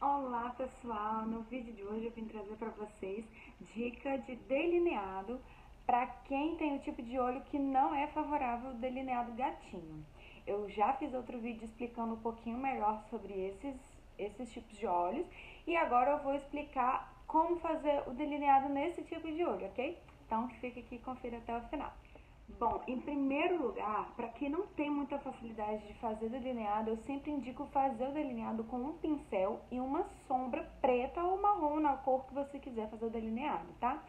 Olá pessoal, no vídeo de hoje eu vim trazer para vocês dica de delineado para quem tem o tipo de olho que não é favorável ao delineado gatinho. Eu já fiz outro vídeo explicando um pouquinho melhor sobre esses tipos de olhos e agora eu vou explicar como fazer o delineado nesse tipo de olho, ok? Então fica aqui e confira até o final. Bom, em primeiro lugar, para quem não tem muita facilidade de fazer delineado, eu sempre indico fazer o delineado com um pincel e uma sombra preta ou marrom, na cor que você quiser fazer o delineado, tá?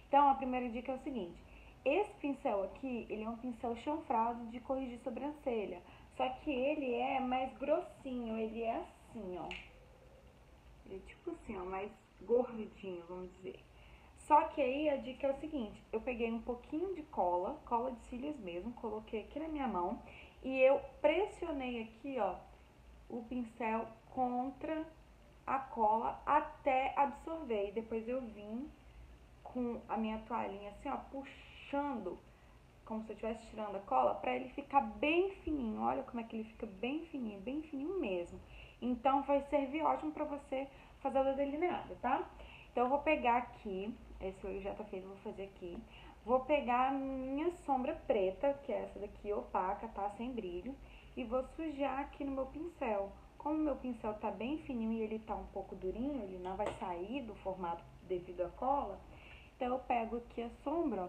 Então, a primeira dica é o seguinte: esse pincel aqui, ele é um pincel chanfrado de corrigir sobrancelha, só que ele é mais grossinho, ele é assim, ó. Ele é tipo assim, ó, mais gordinho, vamos dizer. Só que aí a dica é o seguinte: eu peguei um pouquinho de cola de cílios mesmo, coloquei aqui na minha mão e eu pressionei aqui, ó, o pincel contra a cola até absorver. E depois eu vim com a minha toalhinha assim, ó, puxando, como se eu estivesse tirando a cola, pra ele ficar bem fininho. Olha como é que ele fica bem fininho mesmo. Então vai servir ótimo pra você fazer o delineado, tá? Então eu vou pegar aqui, esse olho já tá feito, eu vou fazer aqui. Vou pegar a minha sombra preta, que é essa daqui opaca, tá? Sem brilho. E vou sujar aqui no meu pincel. Como o meu pincel tá bem fininho e ele tá um pouco durinho, ele não vai sair do formato devido à cola, então eu pego aqui a sombra, ó,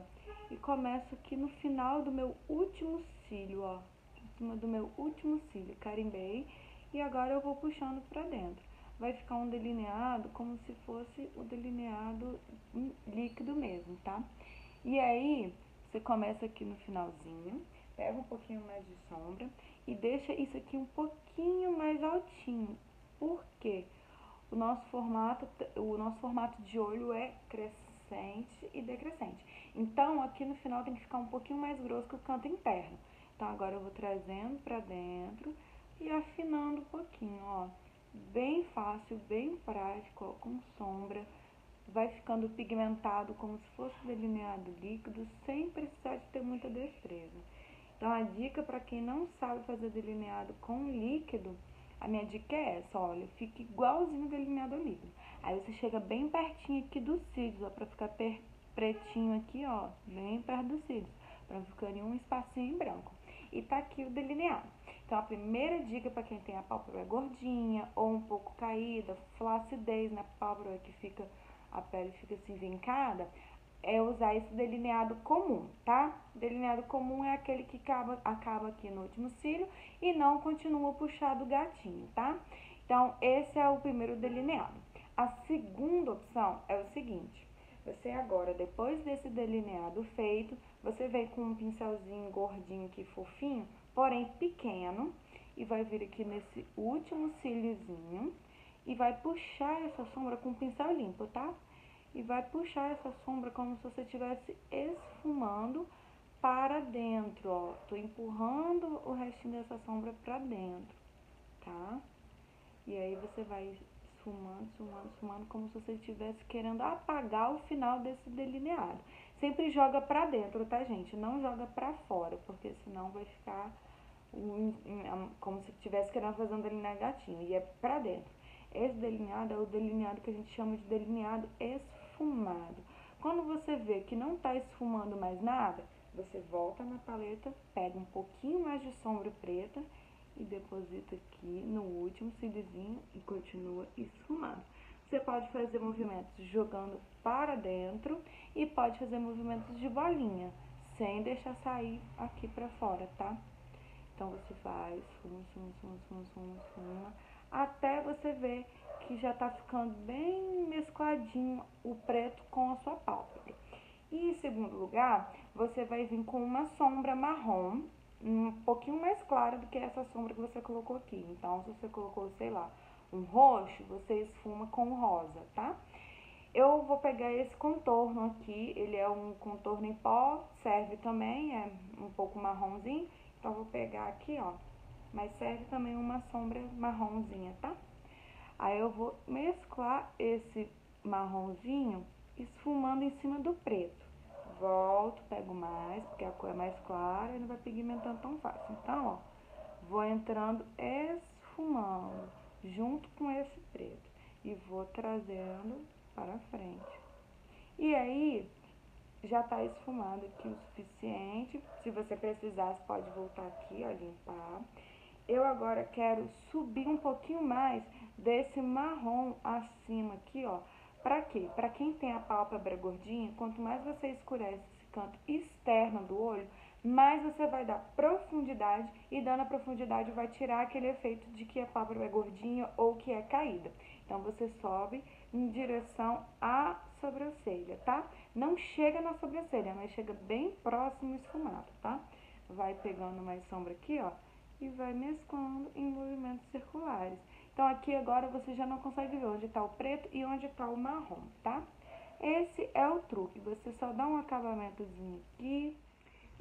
e começo aqui no final do meu último cílio, ó, em cima do meu último cílio, carimbei, e agora eu vou puxando pra dentro. Vai ficar um delineado como se fosse o delineado líquido mesmo, tá? E aí, você começa aqui no finalzinho, pega um pouquinho mais de sombra e deixa isso aqui um pouquinho mais altinho. Por quê? O nosso formato de olho é crescente e decrescente. Então, aqui no final tem que ficar um pouquinho mais grosso que o canto interno. Então, agora eu vou trazendo pra dentro e afinando um pouquinho, ó. Bem fácil, bem prático, ó, com sombra. Vai ficando pigmentado como se fosse delineado líquido, sem precisar de ter muita destreza. Então, a dica para quem não sabe fazer delineado com líquido, a minha dica é essa: olha, fica igualzinho delineado líquido. Aí você chega bem pertinho aqui dos cílios, ó, pra ficar pretinho aqui, ó, bem perto dos cílios, pra ficar um espacinho em branco. E tá aqui o delineado. Então, a primeira dica para quem tem a pálpebra gordinha ou um pouco caída, flacidez na pálpebra, que fica, a pele fica assim vincada, é usar esse delineado comum, tá? Delineado comum é aquele que acaba aqui no último cílio e não continua puxado gatinho, tá? Então, esse é o primeiro delineado. A segunda opção é o seguinte: você agora, depois desse delineado feito, você vem com um pincelzinho gordinho aqui, fofinho, porém pequeno, e vai vir aqui nesse último cíliozinho e vai puxar essa sombra com o pincel limpo, tá? E vai puxar essa sombra como se você estivesse esfumando para dentro, ó. Tô empurrando o restinho dessa sombra pra dentro, tá? E aí você vai esfumando, como se você estivesse querendo apagar o final desse delineado. Sempre joga pra dentro, tá, gente? Não joga pra fora, porque senão vai ficar como se estivesse querendo fazer um delineado gatinho. E é pra dentro. Esse delineado é o delineado que a gente chama de delineado esfumado. Quando você vê que não tá esfumando mais nada, você volta na paleta, pega um pouquinho mais de sombra preta e deposita aqui no último cíliozinho e continua esfumando. Você pode fazer movimentos jogando para dentro e pode fazer movimentos de bolinha, sem deixar sair aqui pra fora, tá? Então, você vai, esfuma, até você ver que já tá ficando bem mescladinho o preto com a sua pálpebra. E em segundo lugar, você vai vir com uma sombra marrom, um pouquinho mais clara do que essa sombra que você colocou aqui. Então, se você colocou, sei lá, um roxo, você esfuma com rosa, tá? Eu vou pegar esse contorno aqui, ele é um contorno em pó, serve também, é um pouco marronzinho. Então, vou pegar aqui, ó, mas serve também uma sombra marronzinha, tá? Aí eu vou mesclar esse marronzinho esfumando em cima do preto. Volto, pego mais, porque a cor é mais clara e não vai pigmentando tão fácil. Então, ó, vou entrando esfumando junto com esse preto. e vou trazendo para frente. E aí, já tá esfumado aqui o suficiente. Se você precisar, você pode voltar aqui, ó, limpar. Eu agora quero subir um pouquinho mais desse marrom acima aqui, ó. Pra quê? Pra quem tem a pálpebra gordinha, quanto mais você escurece esse canto externo do olho, mais você vai dar profundidade, e dando a profundidade vai tirar aquele efeito de que a pálpebra é gordinha ou que é caída. Então, você sobe em direção à sobrancelha, tá? Não chega na sobrancelha, mas chega bem próximo esfumado, tá? Vai pegando mais sombra aqui, ó, e vai mesclando em movimentos circulares. Então, aqui agora você já não consegue ver onde está o preto e onde está o marrom, tá? Esse é o truque, você só dá um acabamentozinho aqui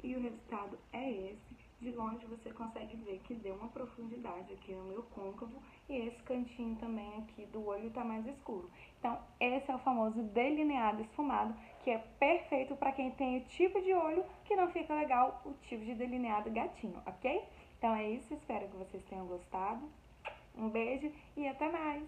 e o resultado é esse. De longe você consegue ver que deu uma profundidade aqui no meu côncavo e esse cantinho também aqui do olho tá mais escuro. Então, esse é o famoso delineado esfumado, que é perfeito para quem tem o tipo de olho que não fica legal, o tipo de delineado gatinho, ok? Então é isso, espero que vocês tenham gostado. Um beijo e até mais!